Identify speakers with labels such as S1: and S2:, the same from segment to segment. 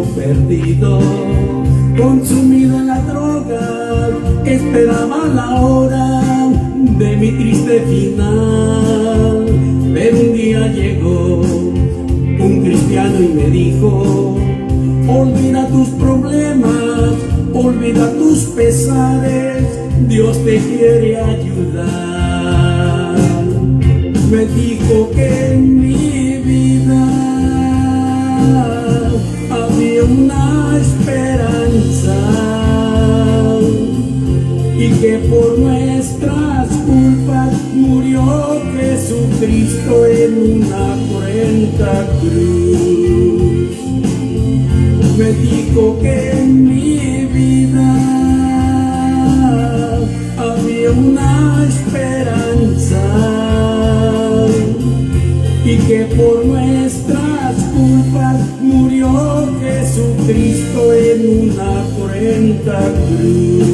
S1: perdido, consumido en la droga, esperaba la hora de mi triste final. Pero un día llegó un cristiano y me dijo: olvida tus problemas, olvida tus pesares, Dios te quiere ayudar. Me dijo que en mi vida había una esperanza y que por nuestras culpas murió Jesucristo en una cruenta cruz. Me dijo que en mi vida había una esperanza y que por nuestras culpas murió Jesucristo en una cruenta cruz.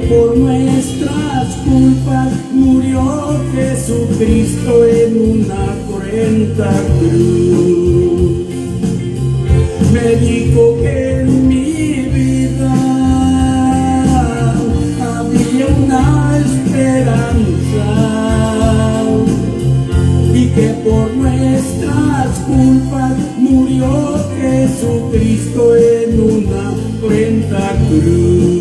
S1: Por nuestras culpas murió Jesucristo en una cruenta cruz. Me dijo que en mi vida había una esperanza y que por nuestras culpas murió Jesucristo en una cruenta cruz.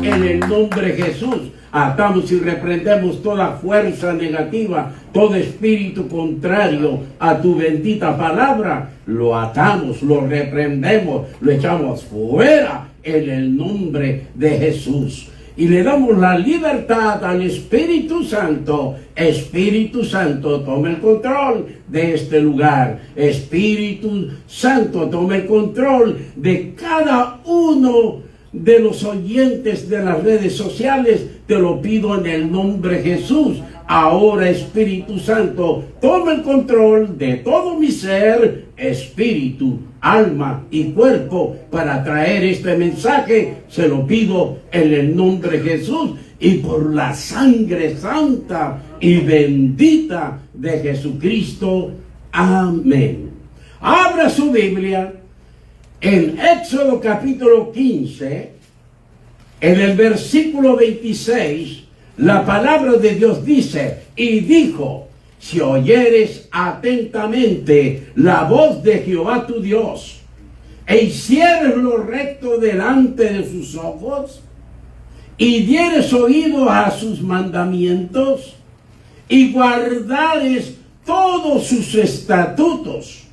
S1: En el nombre de Jesús, atamos y reprendemos toda fuerza negativa, todo espíritu contrario a tu bendita palabra. Lo atamos, lo reprendemos, lo echamos fuera en el nombre de Jesús. Y le damos la libertad al Espíritu Santo. Espíritu Santo, toma el control de este lugar. Espíritu Santo, toma el control de cada uno de los oyentes de las redes sociales. Te lo pido en el nombre de Jesús. Ahora, Espíritu Santo, toma el control de todo mi ser, espíritu, alma y cuerpo, para traer este mensaje. Se lo pido en el nombre de Jesús y por la sangre santa y bendita de Jesucristo. Amén. Abra su Biblia en Éxodo capítulo 15, en el versículo 26, la palabra de Dios dice: y dijo, si oyeres atentamente la voz de Jehová tu Dios, e hicieres lo recto delante de sus ojos, y dieres oído a sus mandamientos, y guardares todos sus estatutos,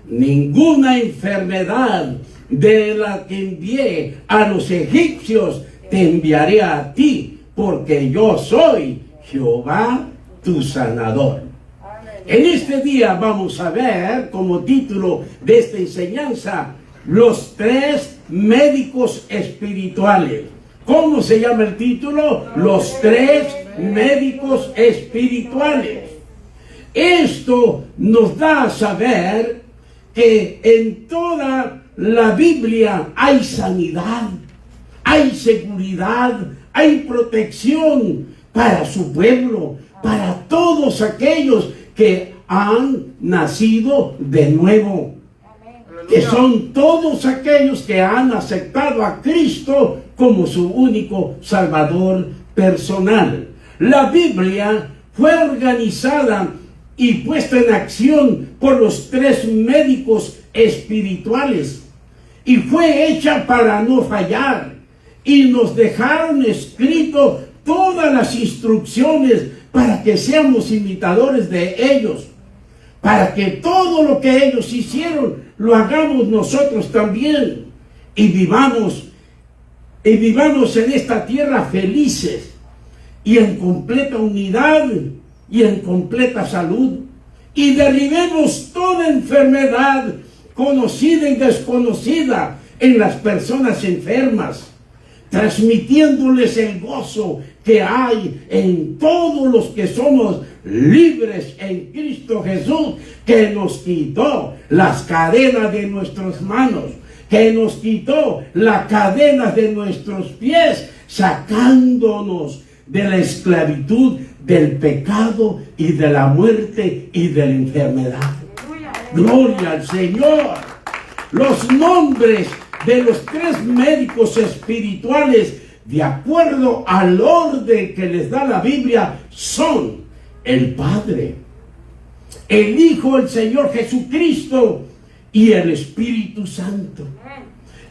S1: ninguna enfermedad de la que envié a los egipcios te enviaré a ti, porque yo soy Jehová tu sanador. En este día vamos a ver como título de esta enseñanza los tres médicos espirituales. ¿Cómo se llama el título? Los tres médicos espirituales. Esto nos da a saber que en toda la Biblia hay sanidad, hay seguridad, hay protección para su pueblo, para todos aquellos que han nacido de nuevo, que son todos aquellos que han aceptado a Cristo como su único Salvador personal. La Biblia fue organizada y puesta en acción por los tres médicos espirituales. Y fue hecha para no fallar. Y nos dejaron escrito todas las instrucciones para que seamos imitadores de ellos. Para que todo lo que ellos hicieron lo hagamos nosotros también. Y vivamos en esta tierra felices y en completa unidad y en completa salud. Y derribemos toda enfermedad conocida y desconocida en las personas enfermas, transmitiéndoles el gozo que hay en todos los que somos libres en Cristo Jesús, que nos quitó las cadenas de nuestras manos, que nos quitó las cadenas de nuestros pies, sacándonos de la esclavitud, del pecado y de la muerte y de la enfermedad. Gloria al Señor. Los nombres de los 3 médicos espirituales, de acuerdo al orden que les da la Biblia, son el Padre, el Hijo, el Señor Jesucristo y el Espíritu Santo.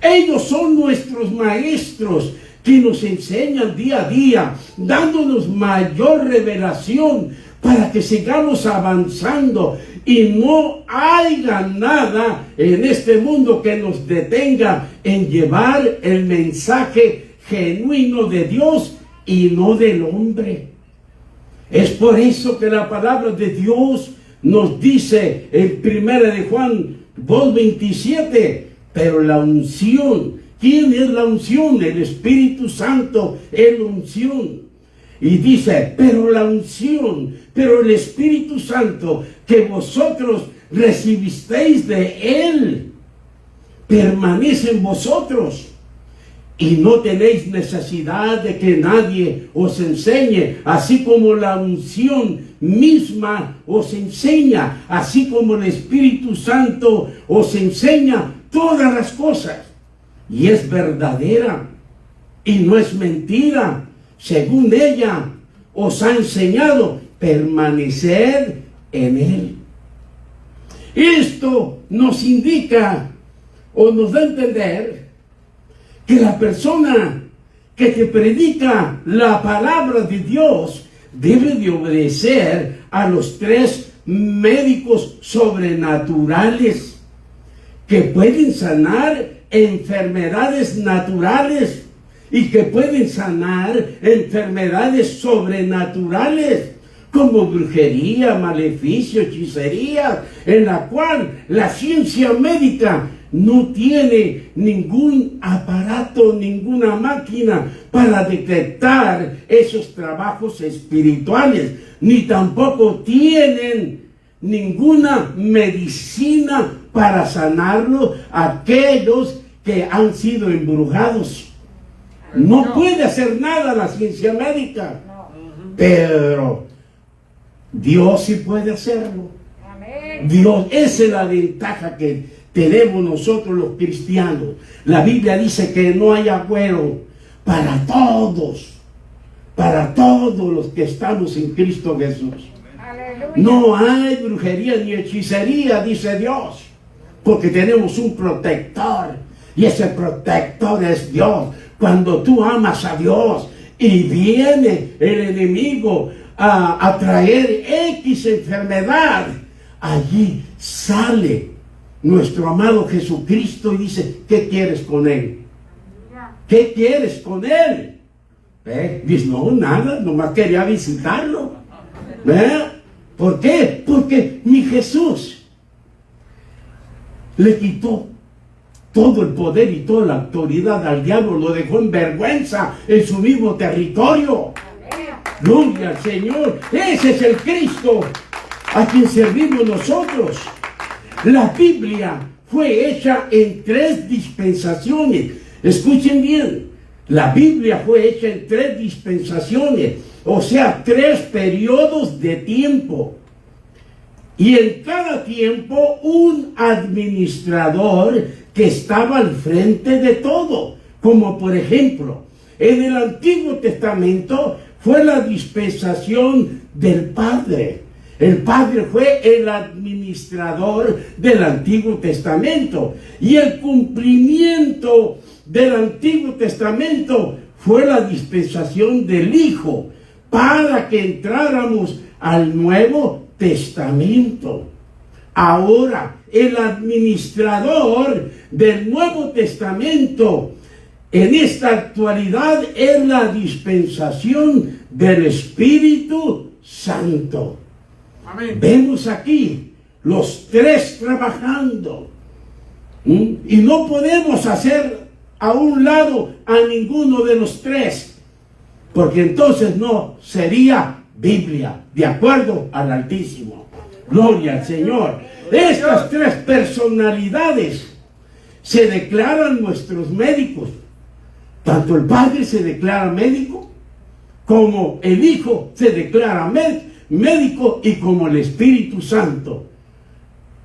S1: Ellos son nuestros maestros que nos enseñan día a día, dándonos mayor revelación para que sigamos avanzando y no haya nada en este mundo que nos detenga en llevar el mensaje genuino de Dios y no del hombre. Es por eso que la palabra de Dios nos dice en 1 de Juan 2:27, pero la unción, ¿quién es la unción? El Espíritu Santo es la unción. Y dice, pero la unción, pero el Espíritu Santo que vosotros recibisteis de Él, permanece en vosotros. Y no tenéis necesidad de que nadie os enseñe, así como la unción misma os enseña, así como el Espíritu Santo os enseña todas las cosas. Y es verdadera y no es mentira. Según ella os ha enseñado, permanecer en Él. Esto nos indica o nos da a entender que la persona que te predica la palabra de Dios debe de obedecer a los 3 médicos sobrenaturales que pueden sanar enfermedades naturales y que pueden sanar enfermedades sobrenaturales como brujería, maleficio, hechicería, en la cual la ciencia médica no tiene ningún aparato, ninguna máquina para detectar esos trabajos espirituales, ni tampoco tienen ninguna medicina para sanarlo aquellos que han sido embrujados. No puede hacer nada la ciencia médica, pero Dios sí puede hacerlo. Dios, esa es la ventaja que tenemos nosotros los cristianos. La Biblia dice que no hay agüero para todos los que estamos en Cristo Jesús. Aleluya. No hay brujería ni hechicería, dice Dios, porque tenemos un protector, y ese protector es Dios. Cuando tú amas a Dios y viene el enemigo a traer X enfermedad, allí sale nuestro amado Jesucristo y dice, ¿qué quieres con Él? ¿Qué quieres con Él? Dice, no, nada, nomás quería visitarlo. ¿Por qué? Porque mi Jesús le quitó todo el poder y toda la autoridad al diablo, lo dejó en vergüenza en su mismo territorio. Gloria al Señor. Ese es el Cristo a quien servimos nosotros. La Biblia fue hecha en 3 dispensaciones. Escuchen bien, la Biblia fue hecha en 3 dispensaciones, o sea, 3 periodos de tiempo. Y en cada tiempo un administrador que estaba al frente de todo. Como por ejemplo, en el Antiguo Testamento fue la dispensación del Padre. El Padre fue el administrador del Antiguo Testamento. Y el cumplimiento del Antiguo Testamento fue la dispensación del Hijo para que entráramos al Nuevo Testamento. Ahora, el administrador del Nuevo Testamento en esta actualidad es la dispensación del Espíritu Santo. Amén. Vemos aquí los tres trabajando. Y no podemos hacer a un lado a ninguno de los tres, porque entonces no sería Biblia, de acuerdo al Altísimo. Gloria al Señor. Estas tres personalidades se declaran nuestros médicos. Tanto el Padre se declara médico, como el Hijo se declara médico, y como el Espíritu Santo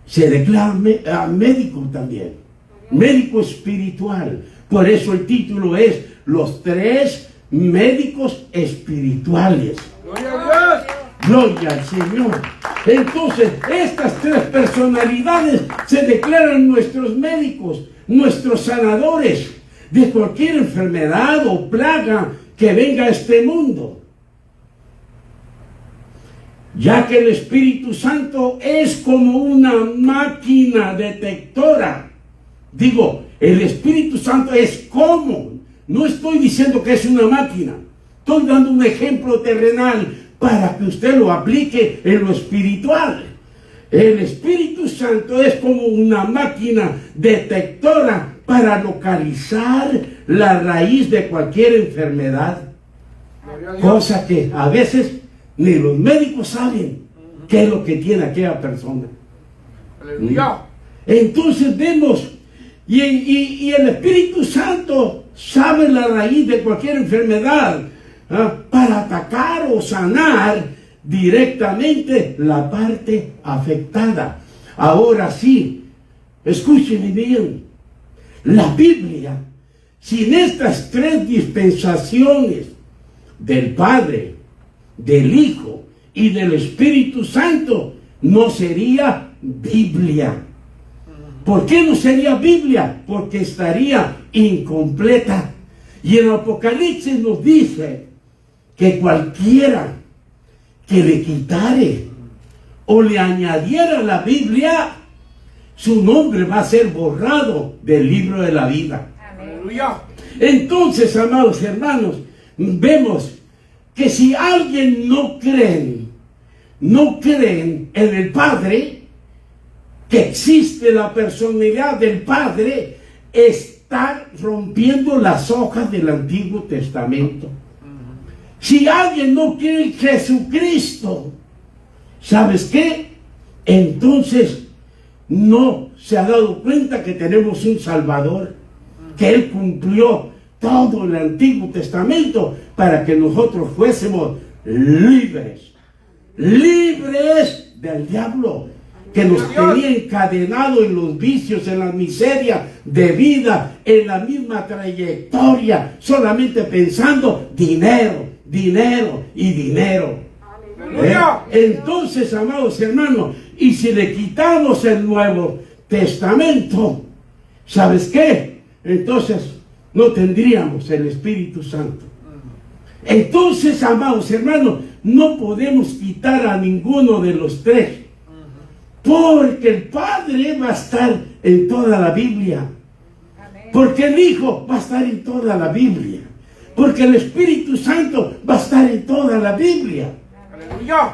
S1: se declara médico también. Médico espiritual. Por eso el título es Los tres médicos espirituales. ¡Gloria a Dios! ¡Gloria al Señor! Entonces, estas tres personalidades se declaran nuestros médicos, nuestros sanadores de cualquier enfermedad o plaga que venga a este mundo. Ya que el Espíritu Santo es como una máquina detectora. Digo, el Espíritu Santo es como. No estoy diciendo que es una máquina. Estoy dando un ejemplo terrenal para que usted lo aplique en lo espiritual. El Espíritu Santo es como una máquina detectora para localizar la raíz de cualquier enfermedad. Cosa que a veces ni los médicos saben qué es lo que tiene aquella persona. Entonces vemos, y el Espíritu Santo sabe la raíz de cualquier enfermedad, para atacar o sanar directamente la parte afectada. Ahora sí, escúchenme bien, la Biblia, sin estas tres dispensaciones del Padre, del Hijo y del Espíritu Santo, no sería Biblia. ¿Por qué no sería Biblia? Porque estaría incompleta. Y el Apocalipsis nos dice que cualquiera que le quitare o le añadiera la Biblia, su nombre va a ser borrado del libro de la vida. Aleluya. Entonces, amados hermanos, vemos que si alguien no creen en el Padre, que existe la personalidad del Padre, está rompiendo las hojas del Antiguo Testamento. Si alguien no cree en Jesucristo, ¿sabes qué? Entonces no se ha dado cuenta que tenemos un Salvador, que Él cumplió todo el Antiguo Testamento para que nosotros fuésemos libres del diablo, que nos tenía encadenado en los vicios, en la miseria de vida, en la misma trayectoria, solamente pensando dinero y dinero. Entonces, amados hermanos, y si le quitamos el Nuevo Testamento, ¿sabes qué? Entonces no tendríamos el Espíritu Santo. Entonces, amados hermanos, no podemos quitar a ninguno de los tres, porque el Padre va a estar en toda la Biblia, porque el Hijo va a estar en toda la Biblia, porque el Espíritu Santo va a estar en toda la Biblia.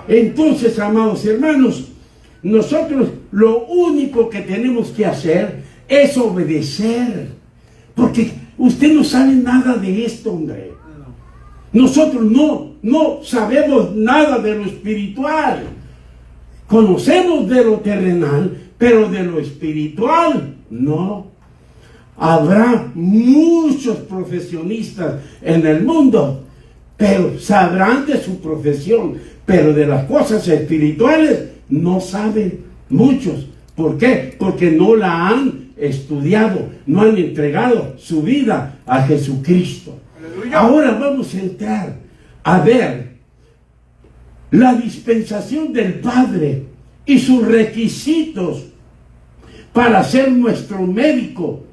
S1: Entonces, amados hermanos, nosotros lo único que tenemos que hacer es obedecer, porque usted no sabe nada de esto, hombre. Nosotros no sabemos nada de lo espiritual. Conocemos de lo terrenal, pero de lo espiritual no. Habrá muchos profesionistas en el mundo, pero sabrán de su profesión, pero de las cosas espirituales no saben muchos. ¿Por qué? Porque no la han estudiado, no han entregado su vida a Jesucristo. ¡Aleluya! Ahora vamos a entrar a ver la dispensación del Padre y sus requisitos para ser nuestro médico.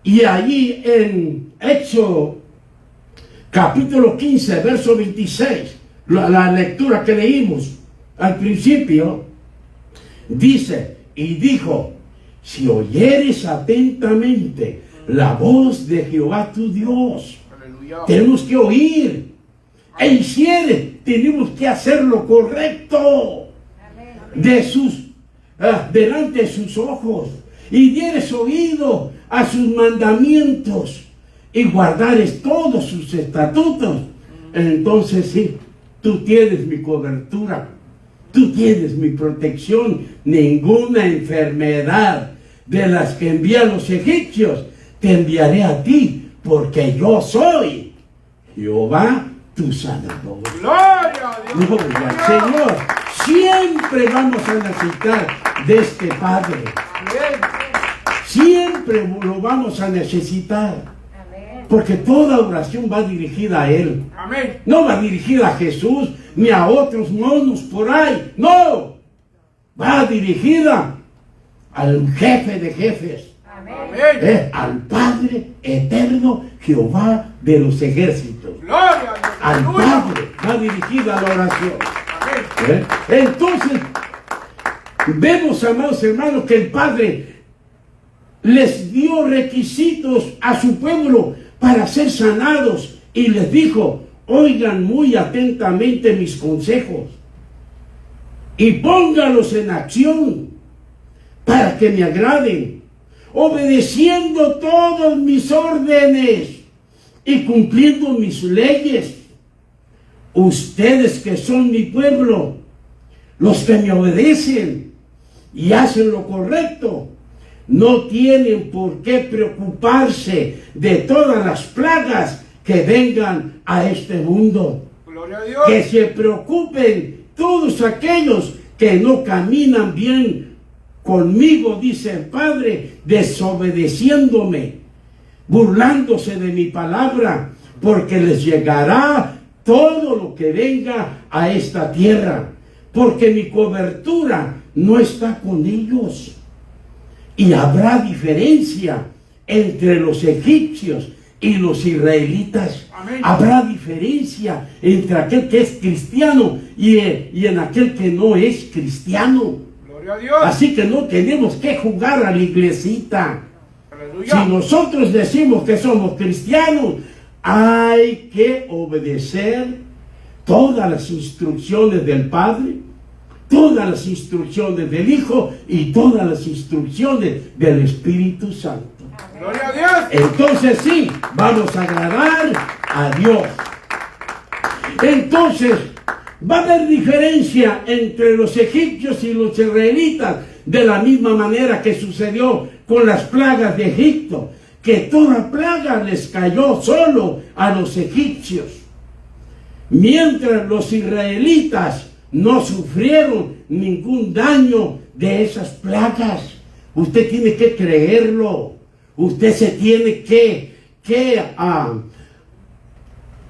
S1: Y allí en Éxodo capítulo 15, verso 26, la lectura que leímos al principio, dice, y dijo, si oyeres atentamente la voz de Jehová tu Dios, aleluya, tenemos que oír, e hicieres, tenemos que hacer lo correcto de sus, delante de sus ojos, y dieres oído a sus mandamientos, y guardares todos sus estatutos, entonces sí, tú tienes mi cobertura, tú tienes mi protección. Ninguna enfermedad de las que envían los egipcios te enviaré a ti, porque yo soy Jehová tu sanador.
S2: Gloria a Dios.
S1: Gloria al Señor. Siempre vamos a necesitar de este Padre. Siempre lo vamos a necesitar. Porque toda oración va dirigida a Él.
S2: Amén.
S1: No va dirigida a Jesús ni a otros monos por ahí. No. Va dirigida al jefe de jefes.
S2: Amén.
S1: Al Padre eterno, Jehová de los ejércitos.
S2: Gloria a Dios.
S1: Al Padre va dirigida la oración.
S2: Amén.
S1: Entonces, vemos, amados hermanos, que el Padre les dio requisitos a su pueblo para ser sanados, y les dijo, oigan muy atentamente mis consejos y póngalos en acción para que me agraden, obedeciendo todos mis órdenes y cumpliendo mis leyes. Ustedes que son mi pueblo, los que me obedecen y hacen lo correcto, no tienen por qué preocuparse de todas las plagas que vengan a este mundo.
S2: Gloria a Dios.
S1: Que se preocupen todos aquellos que no caminan bien conmigo, dice el Padre, desobedeciéndome, burlándose de mi palabra, porque les llegará todo lo que venga a esta tierra, porque mi cobertura no está con ellos. Y habrá diferencia entre los egipcios y los israelitas.
S2: Amén.
S1: Habrá diferencia entre aquel que es cristiano y en aquel que no es cristiano.
S2: Gloria a Dios.
S1: Así que no tenemos que jugar a la iglesita.
S2: Aleluya.
S1: Si nosotros decimos que somos cristianos, hay que obedecer todas las instrucciones del Padre, todas las instrucciones del Hijo y todas las instrucciones del Espíritu Santo.
S2: Gloria a Dios.
S1: Entonces sí, vamos a agradar a Dios. Entonces, va a haber diferencia entre los egipcios y los israelitas, de la misma manera que sucedió con las plagas de Egipto, que toda plaga les cayó solo a los egipcios, mientras los israelitas no sufrieron ningún daño de esas plagas. Usted tiene que creerlo. Usted se tiene que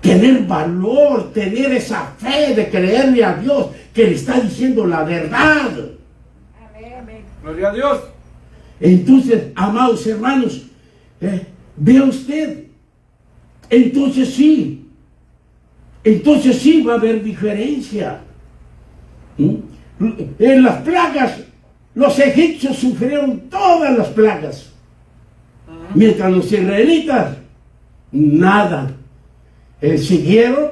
S1: tener valor, tener esa fe de creerle a Dios que le está diciendo la verdad.
S2: Amén. Gloria a Dios.
S1: Entonces, amados hermanos, vea usted, entonces sí va a haber diferencia. En las plagas, los egipcios sufrieron todas las plagas, mientras los israelitas, nada. Siguieron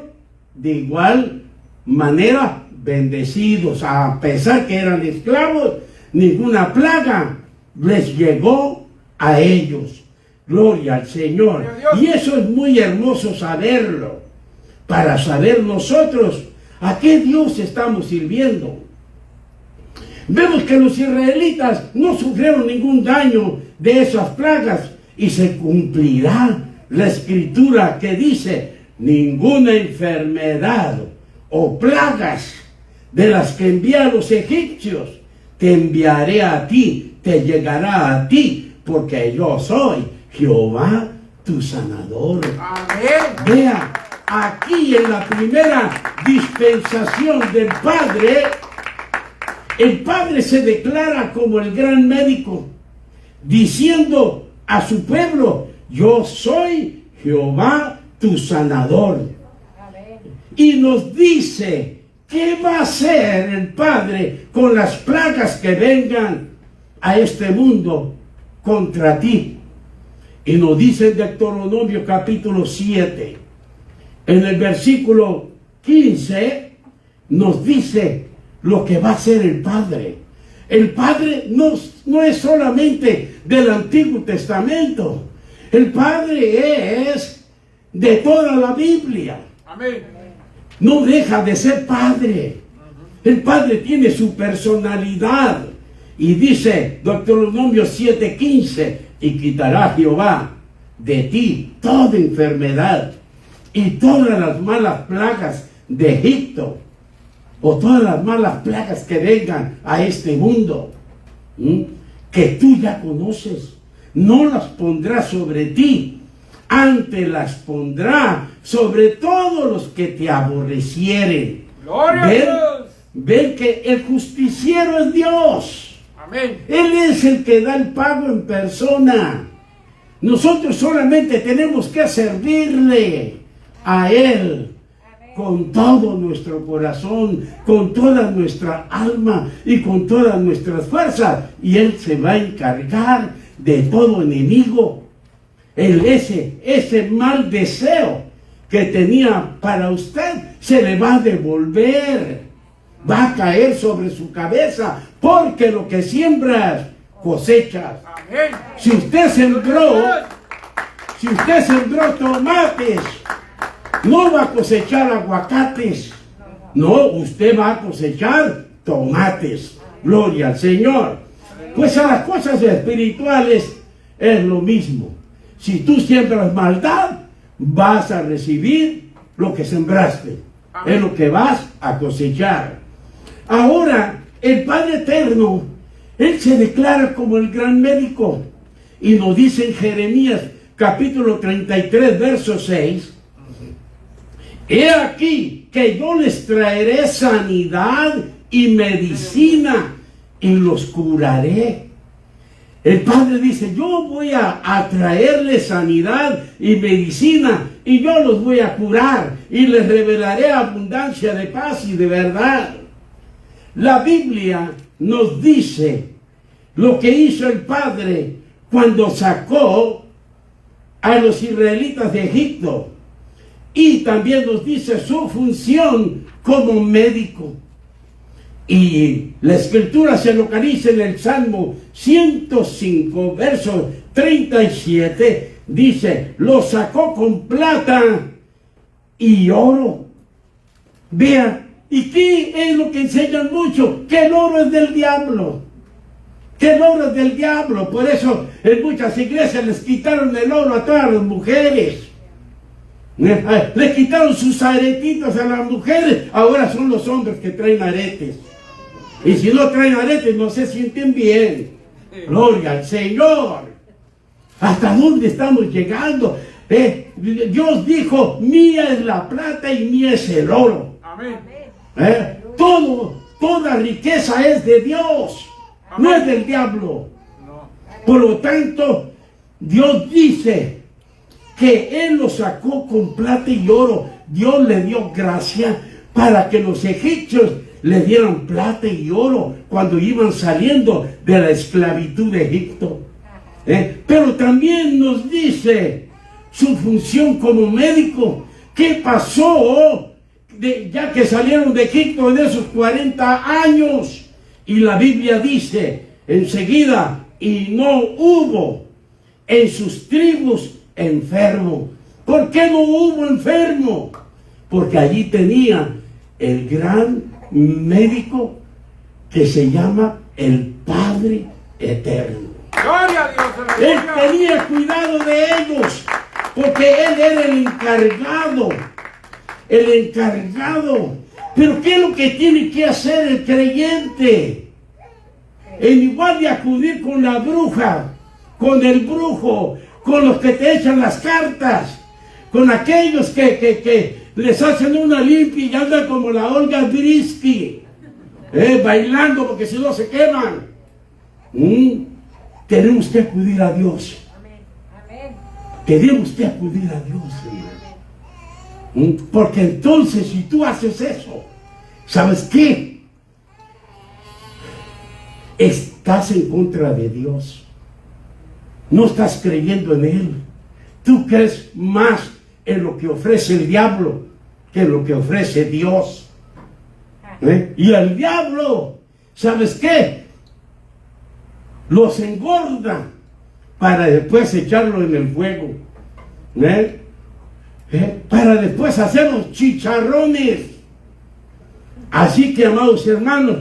S1: de igual manera bendecidos, a pesar que eran esclavos, ninguna plaga les llegó a ellos. Gloria al Señor. Y eso es muy hermoso saberlo, para saber nosotros a qué Dios estamos sirviendo. Vemos que los israelitas no sufrieron ningún daño de esas plagas, y se cumplirá la escritura que dice: ninguna enfermedad o plagas de las que envié a los egipcios te enviaré a ti, te llegará a ti, porque yo soy Jehová tu sanador.
S2: Amén.
S1: Vea, aquí en la primera dispensación del Padre, el Padre se declara como el gran médico, diciendo a su pueblo: yo soy Jehová tu sanador. Y nos dice qué va a hacer el Padre con las plagas que vengan a este mundo contra ti. Y nos dice en Deuteronomio capítulo 7, en el versículo 15, nos dice lo que va a hacer el Padre. El Padre no es solamente del Antiguo Testamento. El Padre es de toda la Biblia.
S2: Amén.
S1: No deja de ser Padre. El Padre tiene su personalidad. Y dice Deuteronomio 7:15: y quitará Jehová de ti toda enfermedad y todas las malas plagas de Egipto, o todas las malas plagas que vengan a este mundo, que tú ya conoces. No las pondrá sobre ti, antes las pondrá sobre todos los que te aborrecieren.
S2: Gloria a Dios.
S1: Ven que el justiciero es Dios.
S2: Amén.
S1: Él es el que da el pago en persona. Nosotros solamente tenemos que servirle a Él con todo nuestro corazón, con toda nuestra alma y con todas nuestras fuerzas. Y Él se va a encargar de todo enemigo. Ese mal deseo que tenía para usted se le va a devolver. Va a caer sobre su cabeza, porque lo que siembras, cosechas.
S2: Amén.
S1: Si usted sembró tomates, no va a cosechar aguacates. No, usted va a cosechar tomates. Gloria al Señor. Pues a las cosas espirituales es lo mismo. Si tú siembras maldad, vas a recibir lo que sembraste. Es lo que vas a cosechar. Ahora, el Padre Eterno, Él se declara como el gran médico. Y nos dice en Jeremías capítulo 33, verso 6: he aquí que yo les traeré sanidad y medicina y los curaré. El Padre dice: yo voy a traerles sanidad y medicina, y yo los voy a curar, y les revelaré abundancia de paz y de verdad. La Biblia nos dice lo que hizo el Padre cuando sacó a los israelitas de Egipto. Y también nos dice su función como médico. Y la Escritura se localiza en el Salmo 105, verso 37. Dice: lo sacó con plata y oro. Vea, ¿y qué es lo que enseñan mucho? Que el oro es del diablo. Que el oro es del diablo. Por eso en muchas iglesias les quitaron el oro a todas las mujeres. Le quitaron sus aretitos a las mujeres. Ahora son los hombres que traen aretes. Y si no traen aretes, no se sienten bien. Gloria al Señor. ¿Hasta dónde estamos llegando? Dios dijo: mía es la plata y mía es el oro.
S2: Amén.
S1: Toda riqueza es de Dios.
S2: Amén.
S1: No es del diablo.
S2: No.
S1: Por lo tanto, Dios dice que Él lo sacó con plata y oro. Dios le dio gracia para que los egipcios le dieran plata y oro cuando iban saliendo de la esclavitud de Egipto. Pero también nos dice su función como médico. ¿Qué pasó ya que salieron de Egipto en esos 40 años? Y la Biblia dice enseguida: y no hubo en sus tribus enfermo. ¿Por qué no hubo enfermo? Porque allí tenía el gran médico que se llama el Padre Eterno.
S2: Gloria a Dios.
S1: Él
S2: Aleluya.
S1: tenía cuidado de ellos, porque Él era el encargado. El encargado. Pero ¿qué es lo que tiene que hacer el creyente? En igual de acudir con la bruja, con el brujo, con los que te echan las cartas, con aquellos que les hacen una limpia y andan como la Olga Brisky, bailando porque si no se queman. Tenemos que acudir a Dios. Tenemos que acudir a Dios, hermano. Porque entonces, si tú haces eso, ¿sabes qué? Estás en contra de Dios. No estás creyendo en Él. Tú crees más en lo que ofrece el diablo que en lo que ofrece Dios. Y el diablo, ¿sabes qué? Los engorda para después echarlo en el fuego. Para después hacer los chicharrones. Así que, amados hermanos,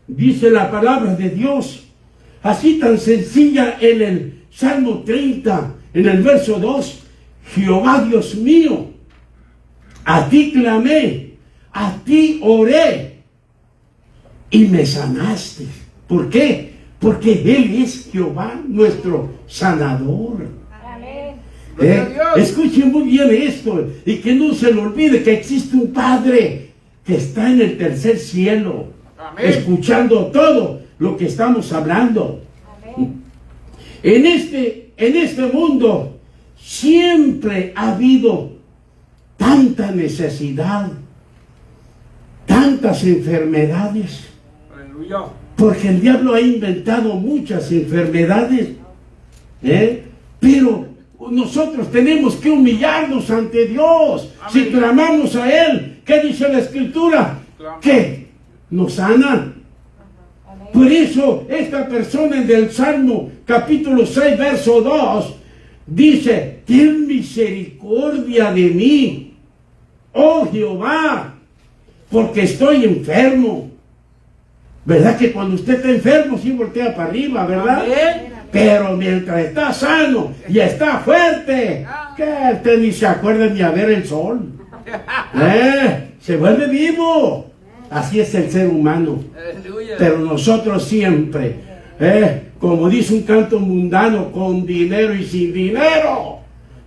S1: dice la palabra de Dios, así tan sencilla en el Salmo 30, en el verso 2, Jehová Dios mío, a ti clamé, a ti oré y me sanaste. ¿Por qué? Porque Él es Jehová, nuestro sanador. Escuchen muy bien esto y que no se le olvide que existe un Padre que está en el tercer cielo. Amén. Escuchando todo lo que estamos hablando. Amén. En este mundo siempre ha habido tanta necesidad, tantas enfermedades. Aleluya. Porque el diablo ha inventado muchas enfermedades. Pero nosotros tenemos que humillarnos ante Dios. Amén. Si clamamos a Él, ¿qué dice la Escritura? Que nos sana. Amén. Por eso esta persona del Salmo capítulo 6 verso 2 dice: ten misericordia de mí, oh Jehová, porque estoy enfermo. ¿Verdad que cuando usted está enfermo sí voltea para arriba, verdad? Amén. Pero mientras está sano y está fuerte, que usted ni se acuerda ni a ver el sol. Se vuelve vivo. Así es el ser humano. Pero nosotros siempre, como dice un canto mundano, con dinero y sin dinero,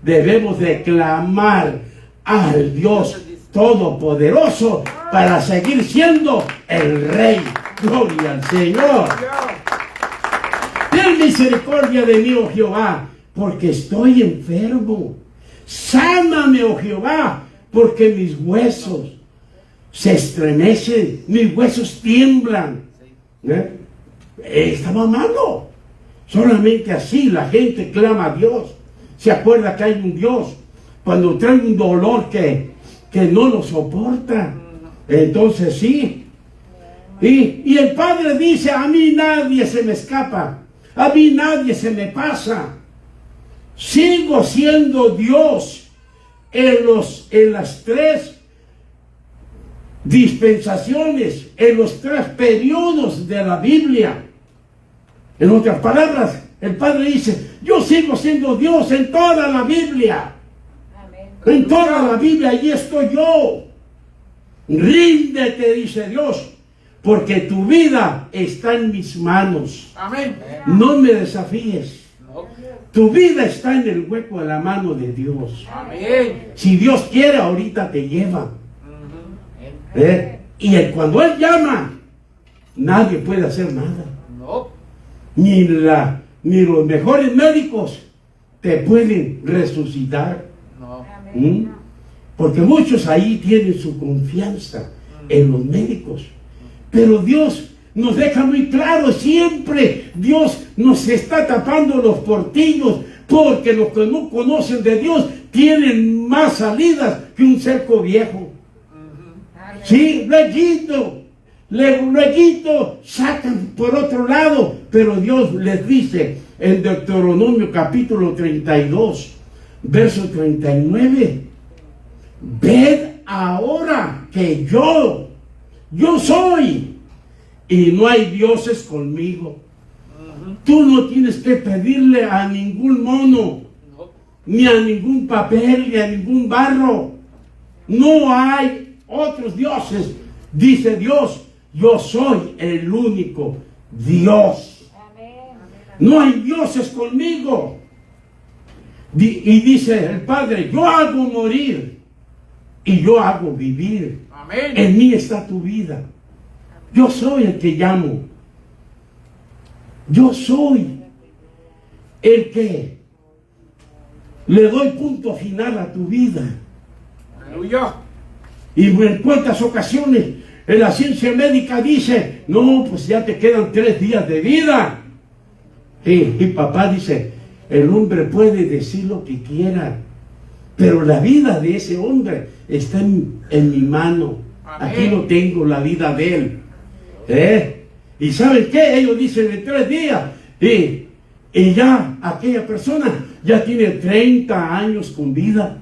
S1: debemos de clamar al Dios Todopoderoso para seguir siendo el Rey. Gloria al Señor. Ten misericordia de mí, oh Jehová, porque estoy enfermo. Sáname, oh Jehová, porque mis huesos se estremecen, mis huesos tiemblan. Estaba malo. Solamente así la gente clama a Dios. Se acuerda que hay un Dios. Cuando trae un dolor que no lo soporta, entonces sí. Y el Padre dice: a mí nadie se me escapa, a mí nadie se me pasa. Sigo siendo Dios en las tres dispensaciones, en los tres periodos de la Biblia. En otras palabras, el Padre dice: yo sigo siendo Dios en toda la Biblia. Amén. En toda la Biblia, allí estoy yo. Ríndete, dice Dios, porque tu vida está en mis manos. Amén. No me desafíes. No. Tu vida está en el hueco de la mano de Dios. Amén. Si Dios quiere, ahorita te lleva. Y cuando Él llama, nadie puede hacer nada. No. Ni los mejores médicos te pueden resucitar. No. Porque muchos ahí tienen su confianza en los médicos. Pero Dios nos deja muy claro siempre. Dios nos está tapando los portillos, porque los que no conocen de Dios tienen más salidas que un cerco viejo. Sí, luego sacan por otro lado, pero Dios les dice en Deuteronomio capítulo 32, verso 39, ved ahora que yo soy, y no hay dioses conmigo. Tú no tienes que pedirle a ningún mono, ni a ningún papel, ni a ningún barro. No hay otros dioses, dice Dios. Yo soy el único Dios. No hay dioses conmigo. Y dice el Padre, yo hago morir y yo hago vivir.
S2: Amén.
S1: En mí está tu vida. Yo soy el que llamo. Yo soy el que le doy punto final a tu vida.
S2: Aleluya.
S1: Y en cuántas ocasiones en la ciencia médica dice, no, pues ya te quedan 3 días de vida. Y papá dice, el hombre puede decir lo que quiera, pero la vida de ese hombre está en mi mano.
S2: Amén.
S1: Aquí lo tengo, la vida de él. ¿Y saben qué? Ellos dicen en 3 días. Y ya aquella persona ya tiene 30 años con vida.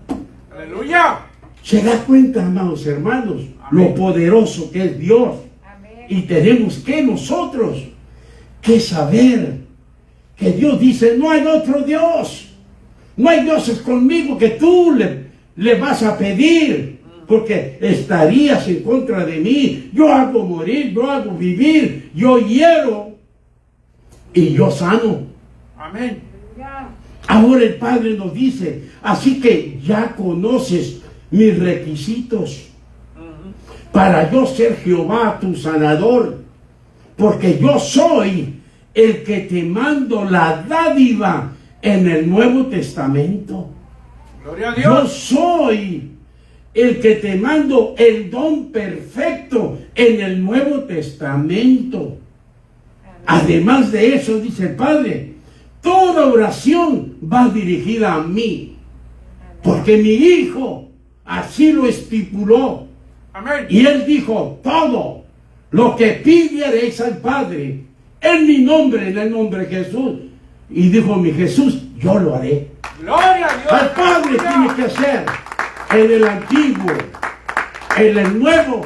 S2: Aleluya.
S1: Se da cuenta, amados hermanos,
S2: Amén.
S1: lo poderoso que es Dios.
S3: Amén.
S1: Y tenemos que nosotros que saber que Dios dice, no hay otro Dios. No hay dioses conmigo que tú le vas a pedir, porque estarías en contra de mí. Yo hago morir, yo hago vivir, yo hiero y yo sano.
S2: Amén.
S3: Aleluya.
S1: Ahora el Padre nos dice, así que ya conoces mis requisitos para yo ser Jehová tu sanador, porque yo soy el que te mando la dádiva en el Nuevo Testamento.
S2: Gloria a
S1: Yo
S2: Dios.
S1: soy el que te mando el don perfecto en el Nuevo Testamento. Además de eso, dice el Padre, toda oración va dirigida a mí, porque mi Hijo así lo estipuló.
S2: Amén.
S1: Y Él dijo, todo lo que pidiereis al Padre, en mi nombre, en el nombre de Jesús. Y dijo mi Jesús, yo lo haré.
S2: Gloria a Dios.
S1: Al Padre tiene que ser en el antiguo, en el nuevo.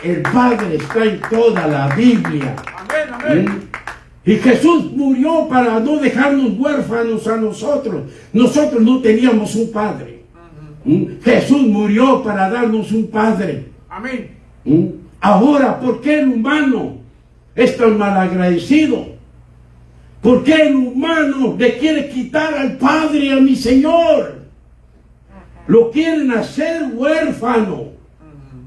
S1: El Padre está en toda la Biblia.
S2: Amén. Amén.
S1: Y Jesús murió para no dejarnos huérfanos a nosotros. Nosotros no teníamos un Padre. Jesús murió para darnos un Padre.
S2: Amén.
S1: Ahora, ¿por qué el humano es tan malagradecido? ¿Por qué el humano le quiere quitar al Padre, a mi Señor? Lo quieren hacer huérfano.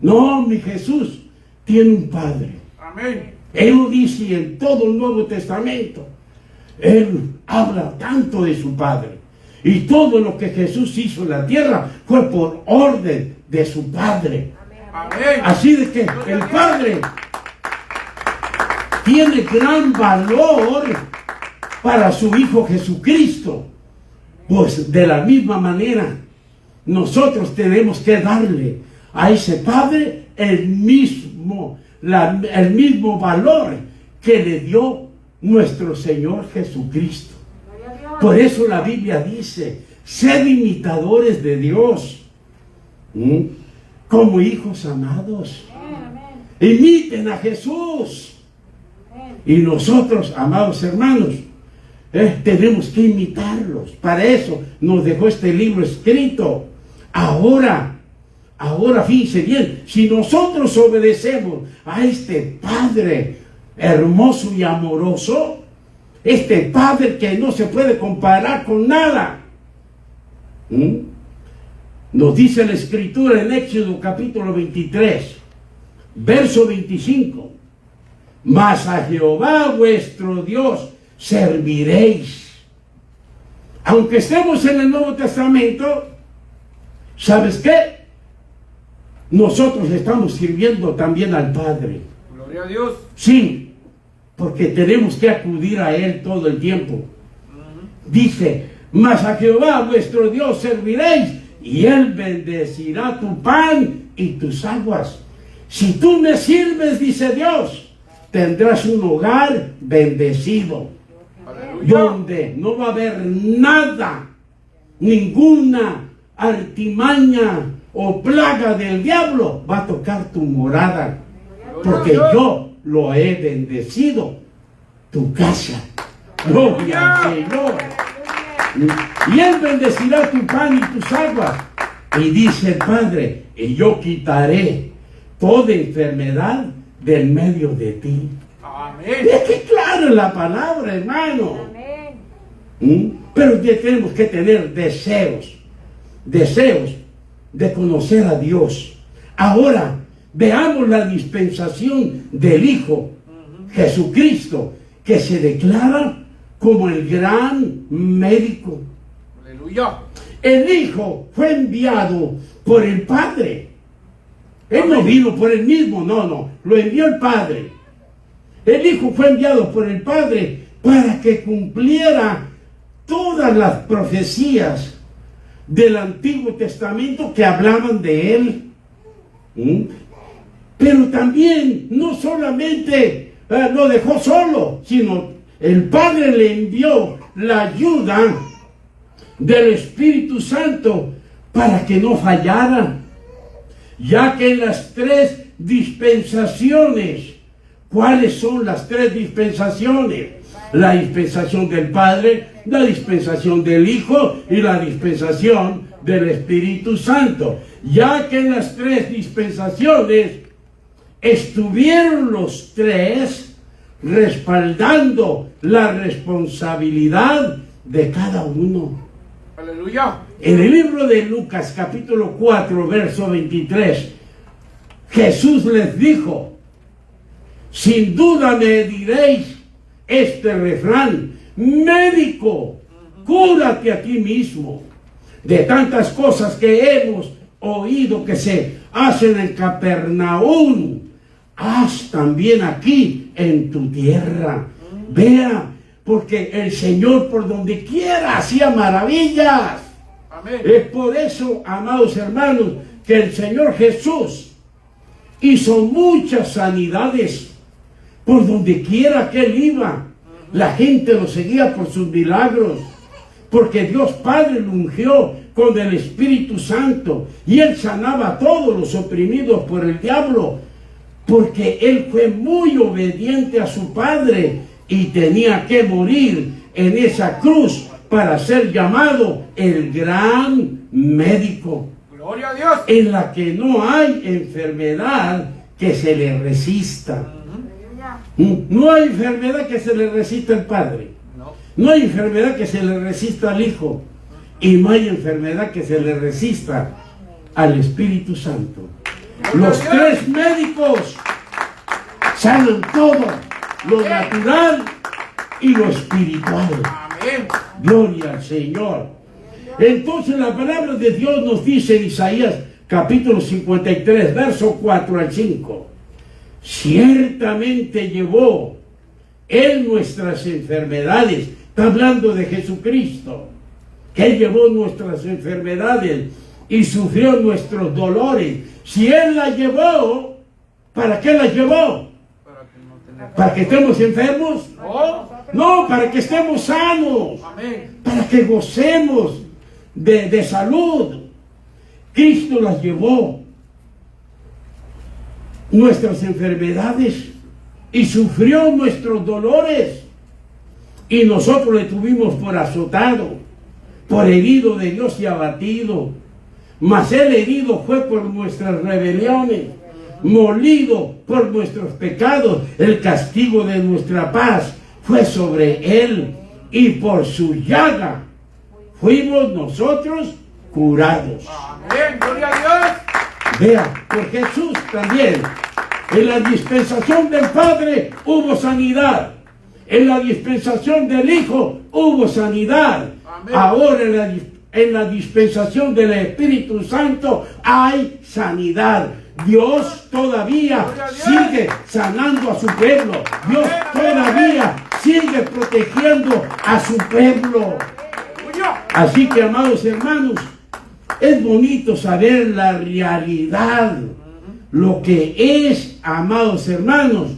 S1: No, mi Jesús tiene un Padre.
S2: Amén.
S1: Él lo dice en todo el Nuevo Testamento. Él habla tanto de su Padre. Y todo lo que Jesús hizo en la tierra fue por orden de su Padre.
S2: Amén.
S1: Así de que el Padre tiene gran valor para su Hijo Jesucristo. Pues de la misma manera, nosotros tenemos que darle a ese Padre el mismo valor que le dio nuestro Señor Jesucristo. Por eso la Biblia dice, sed imitadores de Dios, como hijos amados. Imiten a Jesús. Y nosotros, amados hermanos, tenemos que imitarlos. Para eso nos dejó este libro escrito. Ahora, fíjense bien, si nosotros obedecemos a este Padre hermoso y amoroso, este Padre que no se puede comparar con nada, nos dice la Escritura en Éxodo capítulo 23, verso 25, mas a Jehová vuestro Dios serviréis. Aunque estemos en el Nuevo Testamento, ¿sabes qué? Nosotros estamos sirviendo también al Padre.
S2: Gloria a Dios.
S1: Sí, porque tenemos que acudir a Él todo el tiempo. Dice, mas a Jehová vuestro Dios serviréis, y Él bendecirá tu pan y tus aguas. Si tú me sirves, dice Dios, tendrás un hogar bendecido,
S2: Aleluya.
S1: donde no va a haber nada, ninguna artimaña o plaga del diablo va a tocar tu morada, porque yo lo he bendecido, tu casa. Gloria al Señor. Y Él bendecirá tu pan y tus aguas. Y dice el Padre, y yo quitaré toda enfermedad del medio de ti.
S2: Amén.
S1: Es que claro la palabra, hermano. Pero tenemos que tener deseos de conocer a Dios. Ahora, veamos la dispensación del Hijo, Jesucristo, que se declara como el gran médico.
S2: Aleluya.
S1: El Hijo fue enviado por el Padre. Él no vino por él mismo, no, lo envió el Padre. El Hijo fue enviado por el Padre para que cumpliera todas las profecías del Antiguo Testamento que hablaban de él. Pero también no solamente lo dejó solo, sino el Padre le envió la ayuda del Espíritu Santo para que no fallara, ya que en las tres dispensaciones, ¿cuáles son las tres dispensaciones? La dispensación del Padre, la dispensación del Hijo y la dispensación del Espíritu Santo. Ya que en las tres dispensaciones estuvieron los tres respaldando la responsabilidad de cada uno.
S2: Aleluya.
S1: En el libro de Lucas, capítulo 4, verso 23, Jesús les dijo: sin duda me diréis este refrán: médico, cúrate a ti mismo. De tantas cosas que hemos oído que se hacen en Capernaum, haz también aquí en tu tierra. Vea, porque el Señor por donde quiera hacía maravillas.
S2: Amén.
S1: Es por eso, amados hermanos, que el Señor Jesús hizo muchas sanidades. Por donde quiera que él iba, la gente lo seguía por sus milagros, porque Dios Padre lo ungió con el Espíritu Santo y él sanaba a todos los oprimidos por el diablo, porque él fue muy obediente a su Padre y tenía que morir en esa cruz para ser llamado el gran médico,
S2: Gloria a Dios.
S1: en la que no hay enfermedad que se le resista. No hay enfermedad que se le resista al Padre. No hay enfermedad que se le resista al Hijo. Y no hay enfermedad que se le resista al Espíritu Santo. Los tres médicos sanan todo, lo natural y lo espiritual.
S2: Amén.
S1: Gloria al Señor. Entonces la palabra de Dios nos dice en Isaías capítulo 53, verso 4 al 5. Ciertamente llevó él nuestras enfermedades. Está hablando de Jesucristo, que él llevó nuestras enfermedades y sufrió nuestros dolores. Si él las llevó, ¿para qué las llevó? ¿Para que estemos enfermos? No, para que estemos sanos.
S2: Amén.
S1: Para que gocemos de salud. Cristo las llevó, nuestras enfermedades, y sufrió nuestros dolores, y nosotros le tuvimos por azotado, por herido de Dios y abatido. Mas él herido fue por nuestras rebeliones, molido por nuestros pecados. El castigo de nuestra paz fue sobre él, y por su llaga fuimos nosotros curados.
S2: Amén. Gloria a Dios.
S1: Vea, por Jesús también. En la dispensación del Padre hubo sanidad. En la dispensación del Hijo hubo sanidad.
S2: Amén.
S1: Ahora en la dispensación del Espíritu Santo hay sanidad. Dios todavía sigue sanando a su pueblo. Dios todavía sigue protegiendo a su pueblo.
S2: Aleluya.
S1: Así que, amados hermanos, es bonito saber la realidad, lo que es, amados hermanos,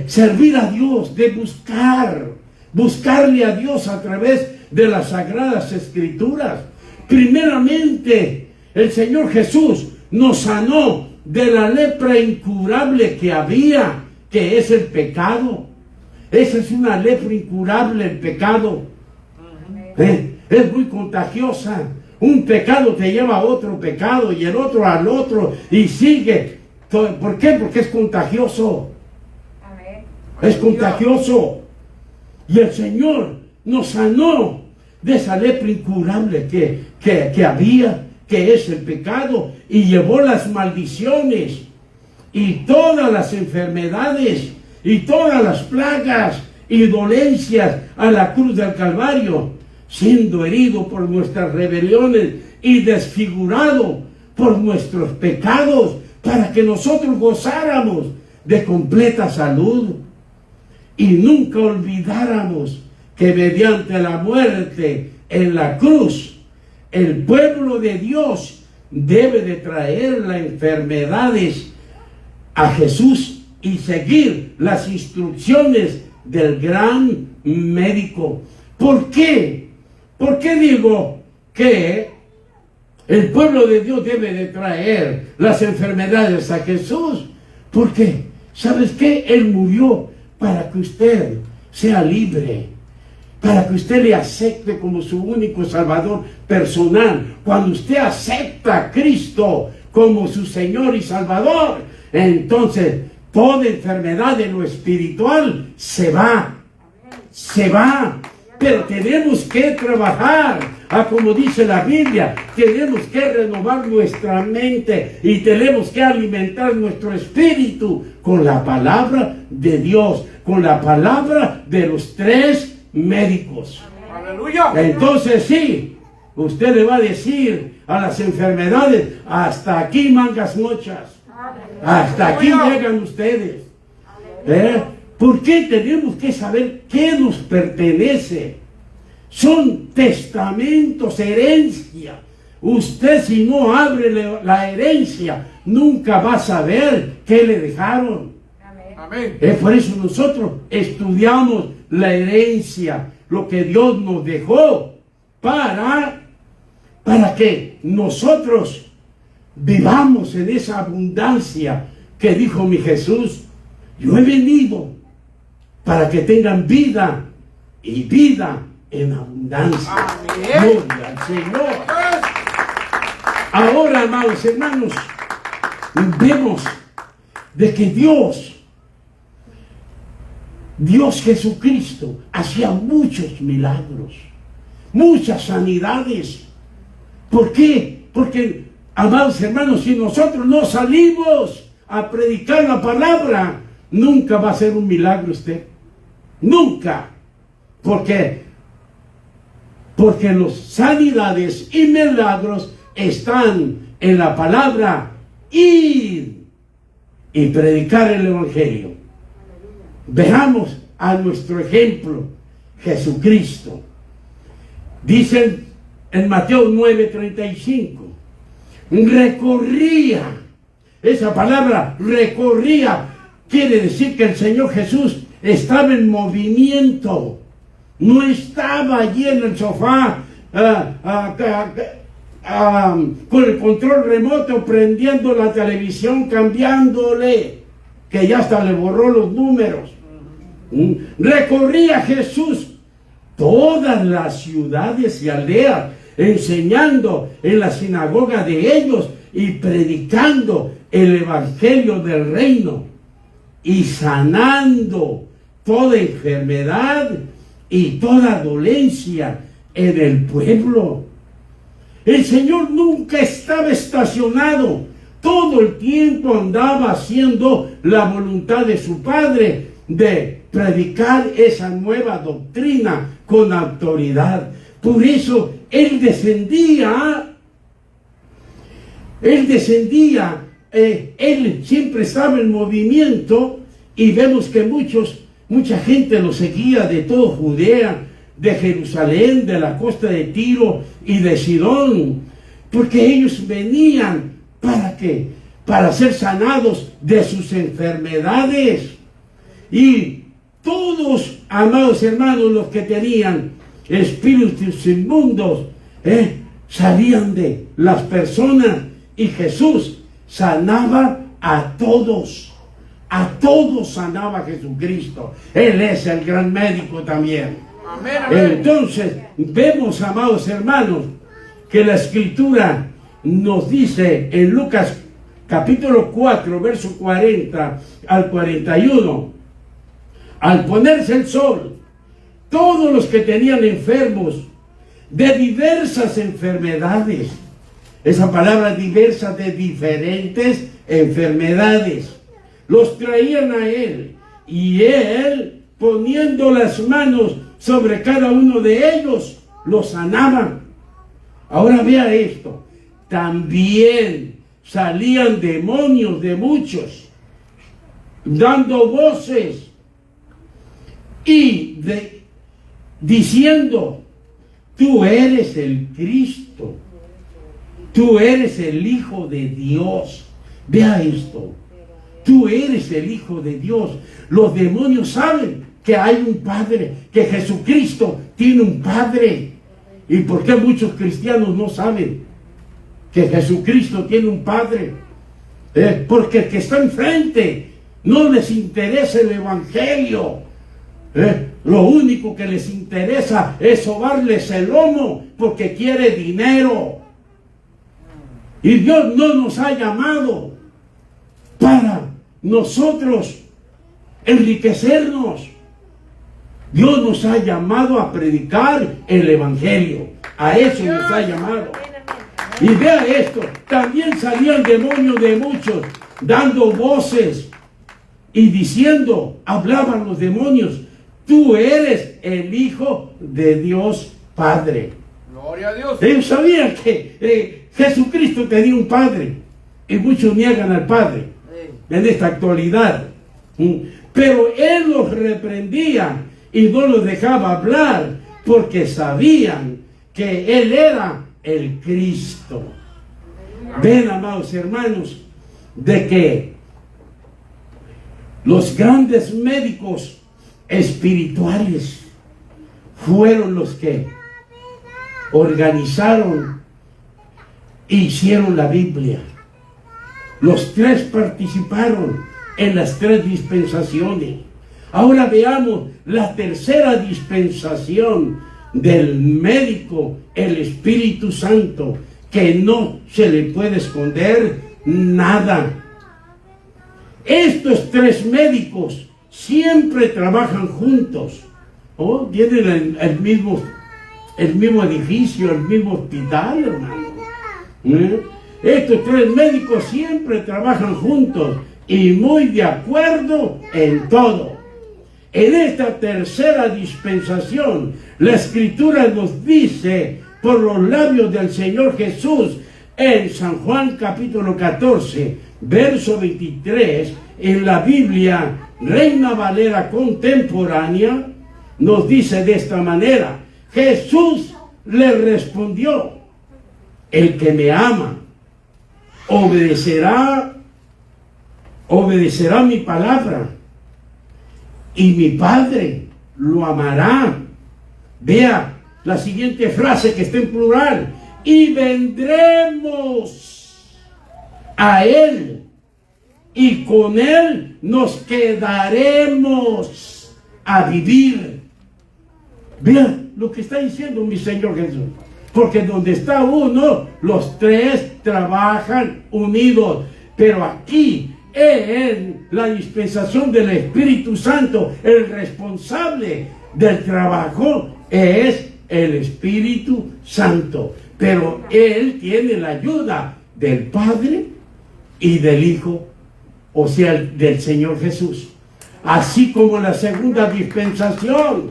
S1: servir a Dios, de buscarle a Dios a través de las Sagradas Escrituras. Primeramente, el Señor Jesús nos sanó de la lepra incurable que había, que es el pecado. Esa es una lepra incurable, el pecado. Es muy contagiosa. Un pecado te lleva a otro pecado y el otro al otro y sigue. ¿Por qué? Porque es contagioso. Es contagioso. Y el Señor nos sanó de esa lepra incurable que había, que es el pecado, y llevó las maldiciones y todas las enfermedades y todas las plagas y dolencias a la cruz del Calvario, siendo herido por nuestras rebeliones y desfigurado por nuestros pecados, para que nosotros gozáramos de completa salud y nunca olvidáramos que mediante la muerte en la cruz, el pueblo de Dios debe de traer las enfermedades a Jesús y seguir las instrucciones del gran médico. ¿Por qué? ¿Por qué digo que el pueblo de Dios debe de traer las enfermedades a Jesús? Porque, ¿sabes qué? Él murió para que usted sea libre, para que usted le acepte como su único Salvador personal. Cuando usted acepta a Cristo como su Señor y Salvador, entonces toda enfermedad de lo espiritual se va. Pero tenemos que trabajar, como dice la Biblia, tenemos que renovar nuestra mente y tenemos que alimentar nuestro espíritu con la palabra de Dios, con la palabra de los tres médicos.
S2: Aleluya.
S1: Entonces sí, usted le va a decir a las enfermedades: hasta aquí, mangas mochas, hasta aquí llegan ustedes. ¿Por qué tenemos que saber qué nos pertenece? Son testamentos, herencia. Usted, si no abre la herencia, nunca va a saber qué le dejaron.
S2: Amén.
S1: Por eso nosotros estudiamos la herencia, lo que Dios nos dejó, para que nosotros vivamos en esa abundancia que dijo mi Jesús: yo he venido para que tengan vida y vida en abundancia.
S2: Amén.
S1: Gloria al Señor. Ahora, amados hermanos, vemos de que Dios Jesucristo hacía muchos milagros, muchas sanidades. ¿Por qué? Porque, amados hermanos, si nosotros no salimos a predicar la palabra, nunca va a ser un milagro usted. Nunca. Porque los sanidades y milagros están en la palabra y predicar el Evangelio. Veamos a nuestro ejemplo, Jesucristo. Dicen en Mateo 9:35, recorría. Esa palabra recorría quiere decir que el Señor Jesús estaba en movimiento. No estaba allí en el sofá con el control remoto, prendiendo la televisión, cambiándole, que ya hasta le borró los números. Recorría Jesús todas las ciudades y aldeas, enseñando en la sinagoga de ellos y predicando el evangelio del reino y sanando toda enfermedad y toda dolencia en el pueblo. El Señor nunca estaba estacionado, todo el tiempo andaba haciendo la voluntad de su Padre, de predicar esa nueva doctrina con autoridad. Por eso Él descendía, Él siempre estaba en movimiento, y vemos que mucha gente lo seguía de toda Judea, de Jerusalén, de la costa de Tiro y de Sidón, porque ellos venían ¿para qué? Para ser sanados de sus enfermedades. Y todos, amados hermanos, los que tenían espíritus inmundos, salían de las personas, y Jesús sanaba a todos. A todos sanaba Jesucristo. Él es el gran médico también.
S2: Amén, amén.
S1: Entonces, vemos, amados hermanos, que la Escritura nos dice en Lucas capítulo 4, verso 40 al 41, al ponerse el sol, todos los que tenían enfermos de diversas enfermedades. Esa palabra diversa, de diferentes enfermedades. Los traían a él, y él, poniendo las manos sobre cada uno de ellos, los sanaba. Ahora vea esto. También salían demonios de muchos, dando voces y diciendo: tú eres el Cristo, tú eres el Hijo de Dios. Vea esto. Tú eres el Hijo de Dios. Los demonios saben que hay un Padre, que Jesucristo tiene un Padre. ¿Y por qué muchos cristianos no saben que Jesucristo tiene un Padre? Porque el que está enfrente no les interesa el Evangelio. Lo único que les interesa es sobarles el lomo porque quiere dinero. Y Dios no nos ha llamado para nosotros enriquecernos. Dios nos ha llamado a predicar el Evangelio. A eso nos ha llamado. Y vea esto. También salían demonios de muchos, dando voces y diciendo, hablaban los demonios: tú eres el Hijo de Dios Padre.
S2: Gloria a Dios.
S1: Ellos sabían que Jesucristo tenía un Padre, y muchos niegan al Padre en esta actualidad. Pero Él los reprendía y no los dejaba hablar, porque sabían que Él era el Cristo. Ven, amados hermanos, de que los grandes médicos espirituales fueron los que organizaron e hicieron la Biblia. Los tres participaron en las tres dispensaciones. Ahora veamos la tercera dispensación del médico, el Espíritu Santo, que no se le puede esconder nada. Estos tres médicos siempre trabajan juntos. Tienen el mismo edificio, el mismo hospital, hermano. Estos tres médicos siempre trabajan juntos y muy de acuerdo en todo. En esta tercera dispensación, la Escritura nos dice por los labios del Señor Jesús en San Juan capítulo 14, verso 23, en la Biblia Reina Valera contemporánea, nos dice de esta manera: Jesús le respondió: el que me ama obedecerá mi palabra, y mi Padre lo amará. Vea la siguiente frase, que está en plural: y vendremos a Él, y con Él nos quedaremos a vivir. Vean lo que está diciendo mi Señor Jesús. Porque donde está uno, los tres trabajan unidos. Pero aquí, en la dispensación del Espíritu Santo, el responsable del trabajo es el Espíritu Santo. Pero Él tiene la ayuda del Padre y del Hijo, o sea, del Señor Jesús. Así como la segunda dispensación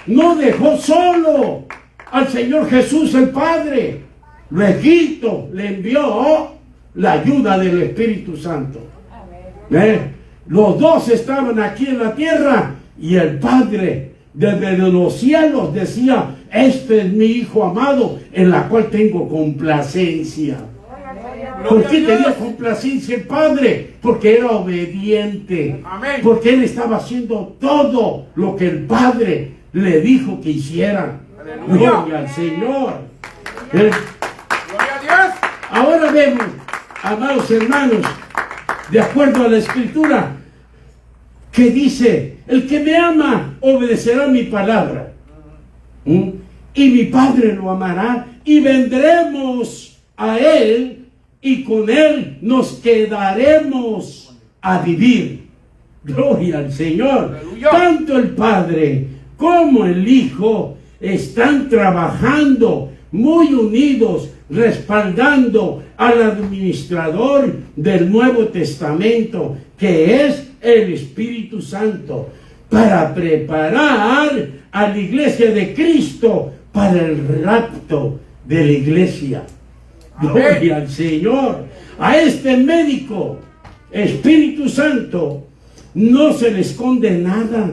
S1: no dejó solo al Señor Jesús el Padre. Luego le envió la ayuda del Espíritu Santo. Los dos estaban aquí en la tierra, y el Padre desde los cielos decía: este es mi Hijo amado, en la cual tengo complacencia. ¿Por qué tenía complacencia el Padre? Porque era obediente.
S2: Amén.
S1: Porque Él estaba haciendo todo lo que el Padre le dijo que hiciera.
S2: Aleluya.
S1: Gloria al Señor.
S2: Gloria a Dios.
S1: Ahora vemos, amados hermanos, de acuerdo a la Escritura, que dice: el que me ama obedecerá mi palabra, y mi Padre lo amará, y vendremos a Él, y con Él nos quedaremos a vivir. Gloria al Señor.
S2: Aleluya.
S1: Tanto el Padre como el Hijo están trabajando muy unidos, respaldando al administrador del Nuevo Testamento, que es el Espíritu Santo, para preparar a la iglesia de Cristo para el rapto de la iglesia. Gloria al Señor. A este médico, Espíritu Santo, no se le esconde nada,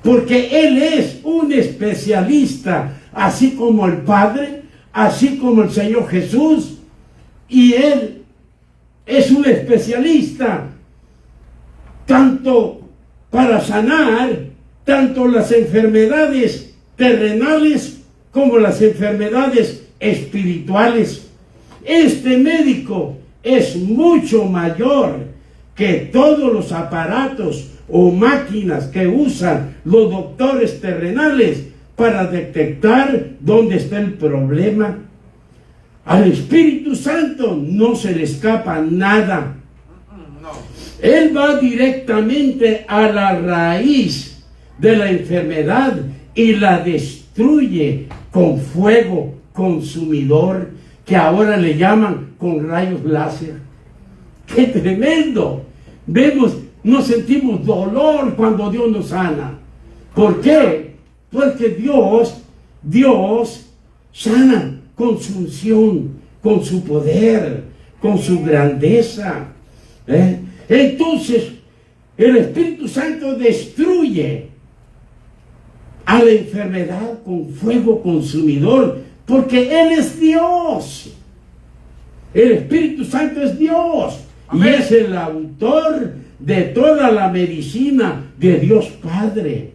S1: porque Él es un especialista, así como el Padre, así como el Señor Jesús, y Él es un especialista tanto para sanar tanto las enfermedades terrenales como las enfermedades espirituales. Este médico es mucho mayor que todos los aparatos o máquinas que usan los doctores terrenales para detectar dónde está el problema. Al Espíritu Santo no se le escapa nada. Él va directamente a la raíz de la enfermedad y la destruye con fuego consumidor, que ahora le llaman con rayos láser. ¡Qué tremendo! Vemos, nos sentimos dolor cuando Dios nos sana. ¿Por qué? Porque Dios sana con su unción, con su poder, con su grandeza. Entonces, el Espíritu Santo destruye a la enfermedad con fuego consumidor, porque Él es Dios. El Espíritu Santo es Dios. Amén. Y es el autor de toda la medicina de Dios Padre.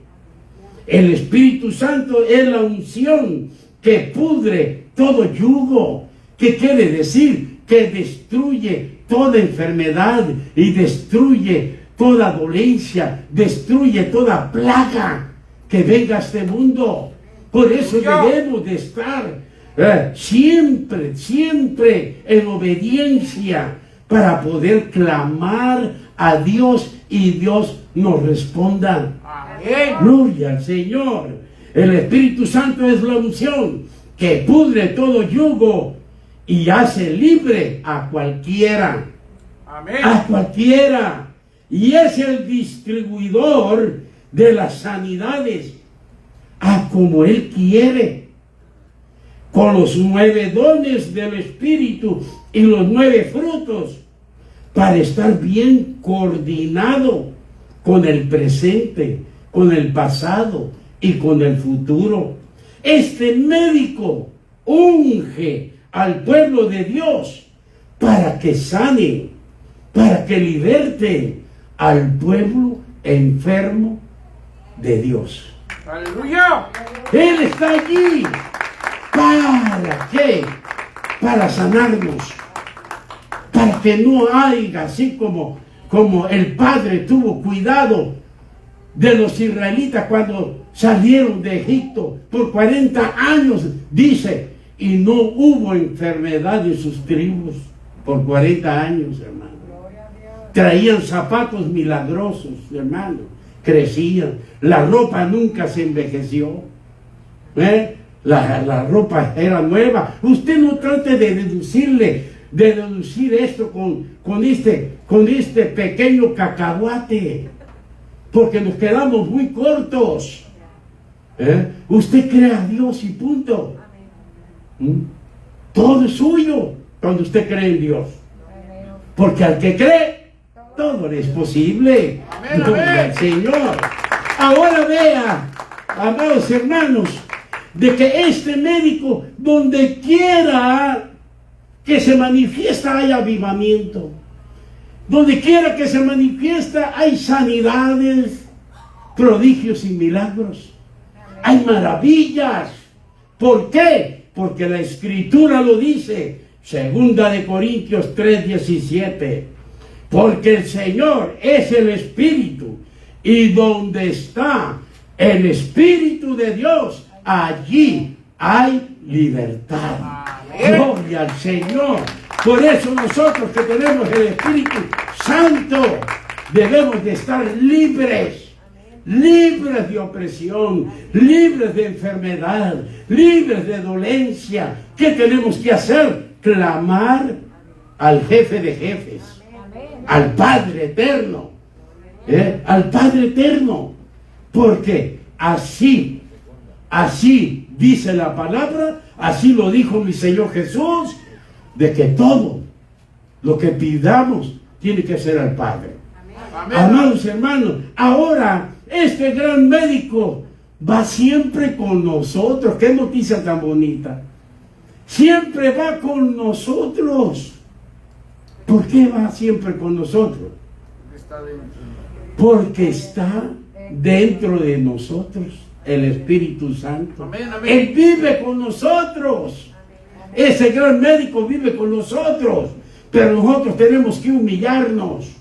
S1: El Espíritu Santo es la unción que pudre todo yugo. ¿Qué quiere decir? Que destruye toda enfermedad y destruye toda dolencia, destruye toda plaga que venga a este mundo. Por eso debemos de estar siempre en obediencia para poder clamar a Dios y Dios nos responda. Amén. Gloria al Señor. El Espíritu Santo es la unción que pudre todo yugo y hace libre a cualquiera. Amén. A cualquiera. Y es el distribuidor de las sanidades a como Él quiere, con los 9 dones del Espíritu y los 9 frutos, para estar bien coordinado con el presente, con el pasado y con el futuro. Este médico unge al pueblo de Dios para que sane, para que liberte al pueblo enfermo de Dios.
S2: ¡Aleluya!
S1: Él está allí. ¿Para qué? Para sanarnos. Para que no haya, así como el Padre tuvo cuidado de los israelitas cuando salieron de Egipto por 40 años, dice, y no hubo enfermedad en sus tribus por 40 años, hermano. Traían zapatos milagrosos, hermano. Crecían. La ropa nunca se envejeció. La ropa era nueva. Usted no trate de deducir esto con este pequeño cacahuate, porque nos quedamos muy cortos. Usted cree a Dios y punto. Todo es suyo cuando usted cree en Dios, porque al que cree todo le es posible.
S2: Amén,
S1: Gloria al Señor. Ahora vea, amados hermanos, de que este médico, donde quiera que se manifiesta, hay avivamiento. Donde quiera que se manifiesta, hay sanidades, prodigios y milagros. Hay maravillas. ¿Por qué? Porque la Escritura lo dice. 2 Corintios 3:17. Porque el Señor es el Espíritu, y donde está el Espíritu de Dios, allí hay libertad. Amén. Gloria al Señor. Por eso nosotros que tenemos el Espíritu Santo, debemos de estar libres, libres de opresión, libres de enfermedad, libres de dolencia. ¿Qué tenemos que hacer? Clamar al jefe de jefes, al Padre eterno, al Padre eterno, porque así dice la palabra, así lo dijo mi Señor Jesús, de que todo lo que pidamos tiene que ser al Padre. Amén. Amados hermanos, ahora este gran médico va siempre con nosotros. Qué noticia tan bonita. Siempre va con nosotros. ¿Por qué va siempre con nosotros? Porque está dentro de nosotros el Espíritu Santo. Amén, amén. Él vive con nosotros. Ese gran médico vive con nosotros. Pero nosotros tenemos que humillarnos.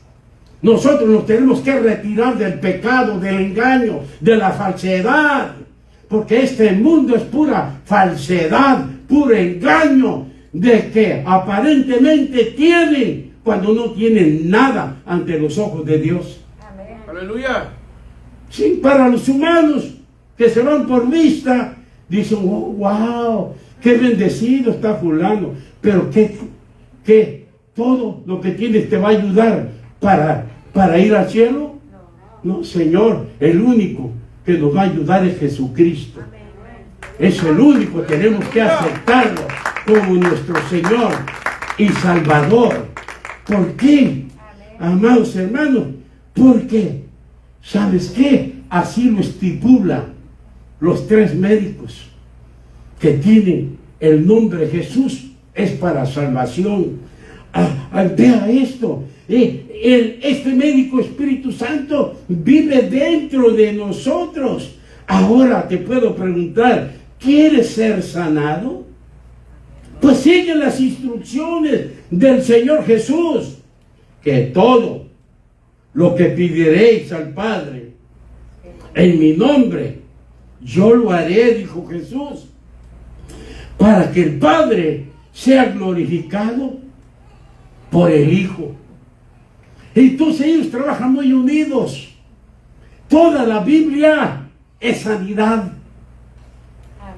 S1: Nosotros nos tenemos que retirar del pecado, del engaño, de la falsedad. Porque este mundo es pura falsedad, puro engaño, de que aparentemente tienen cuando no tienen nada ante los ojos de Dios. Amén. Aleluya. Sí, para los humanos que se van por vista, dicen, oh, wow, qué bendecido está fulano. Pero que todo lo que tienes te va a ayudar para ir al cielo. No, Señor, el único que nos va a ayudar es Jesucristo. Es el único, tenemos que aceptarlo como nuestro Señor y Salvador. ¿Por qué? Amados hermanos, porque, ¿sabes qué? Así lo estipula los tres médicos que tienen el nombre Jesús, es para salvación. Vea esto, este médico Espíritu Santo vive dentro de nosotros. Ahora te puedo preguntar, ¿quieres ser sanado? Pues sigue las instrucciones del Señor Jesús, que todo lo que pediréis al Padre en mi nombre, yo lo haré, dijo Jesús, para que el Padre sea glorificado por el Hijo. Entonces ellos trabajan muy unidos. Toda la Biblia es sanidad.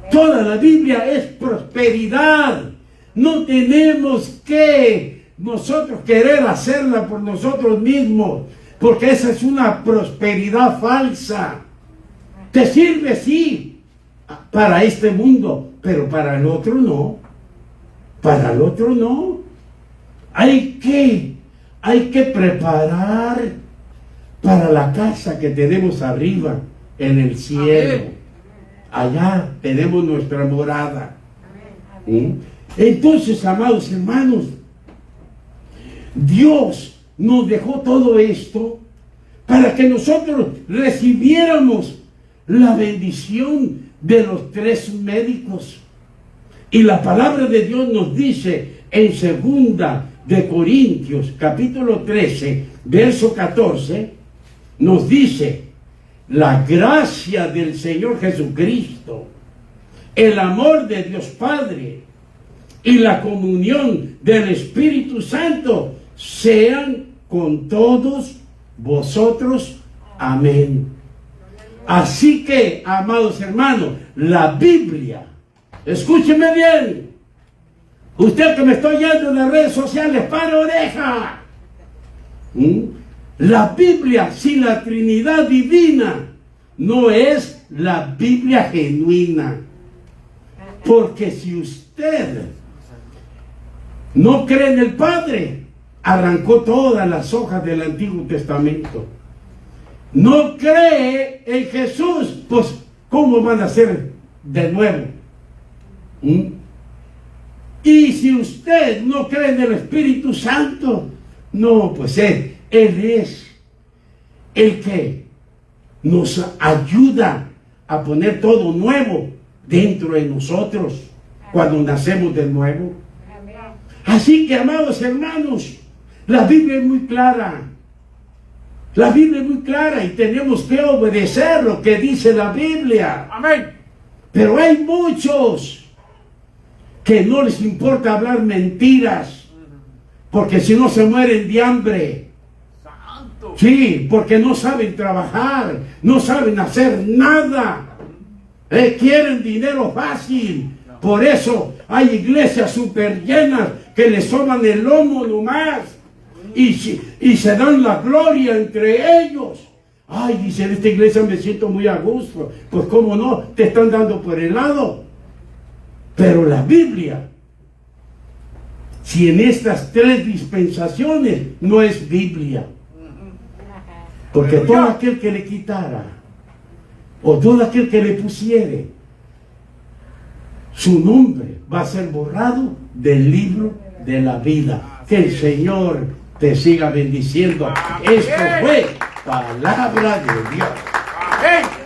S1: Toda la Biblia es prosperidad. No tenemos que nosotros querer hacerla por nosotros mismos, porque esa es una prosperidad falsa. Te sirve, sí, para este mundo, pero para el otro no. Para el otro no. Hay que preparar para la casa que tenemos arriba en el cielo. Amén. Allá tenemos nuestra morada. Amén. Entonces, amados hermanos, Dios nos dejó todo esto para que nosotros recibiéramos la bendición de los tres médicos. Y la palabra de Dios nos dice en 2 de Corintios, capítulo 13, verso 14, nos dice: la gracia del Señor Jesucristo, el amor de Dios Padre y la comunión del Espíritu Santo sean con todos vosotros. Amén. Así que, amados hermanos, la Biblia, escúcheme bien, usted que me está oyendo en las redes sociales, para oreja. La Biblia sin la Trinidad divina no es la Biblia genuina. Porque si usted no cree en el Padre, arrancó todas las hojas del Antiguo Testamento. No cree en Jesús, pues ¿cómo van a ser de nuevo? Y si usted no cree en el Espíritu Santo, no, pues Él es el que nos ayuda a poner todo nuevo dentro de nosotros cuando nacemos de nuevo. Así que, amados hermanos, la Biblia es muy clara. La Biblia es muy clara y tenemos que obedecer lo que dice la Biblia. Amén. Pero hay muchos que no les importa hablar mentiras, porque si no se mueren de hambre. Santo. Sí, porque no saben trabajar, no saben hacer nada. Quieren dinero fácil. Por eso hay iglesias súper llenas que le soban el lomo nomás. Y se dan la gloria entre ellos. Ay, dice, en esta iglesia me siento muy a gusto. Pues cómo no, te están dando por el lado. Pero la Biblia, si en estas tres dispensaciones no es Biblia. Porque todo aquel que le quitara, o todo aquel que le pusiere, su nombre va a ser borrado del libro de la vida. Que el Señor te siga bendiciendo. Esto fue palabra de Dios.
S2: Amén.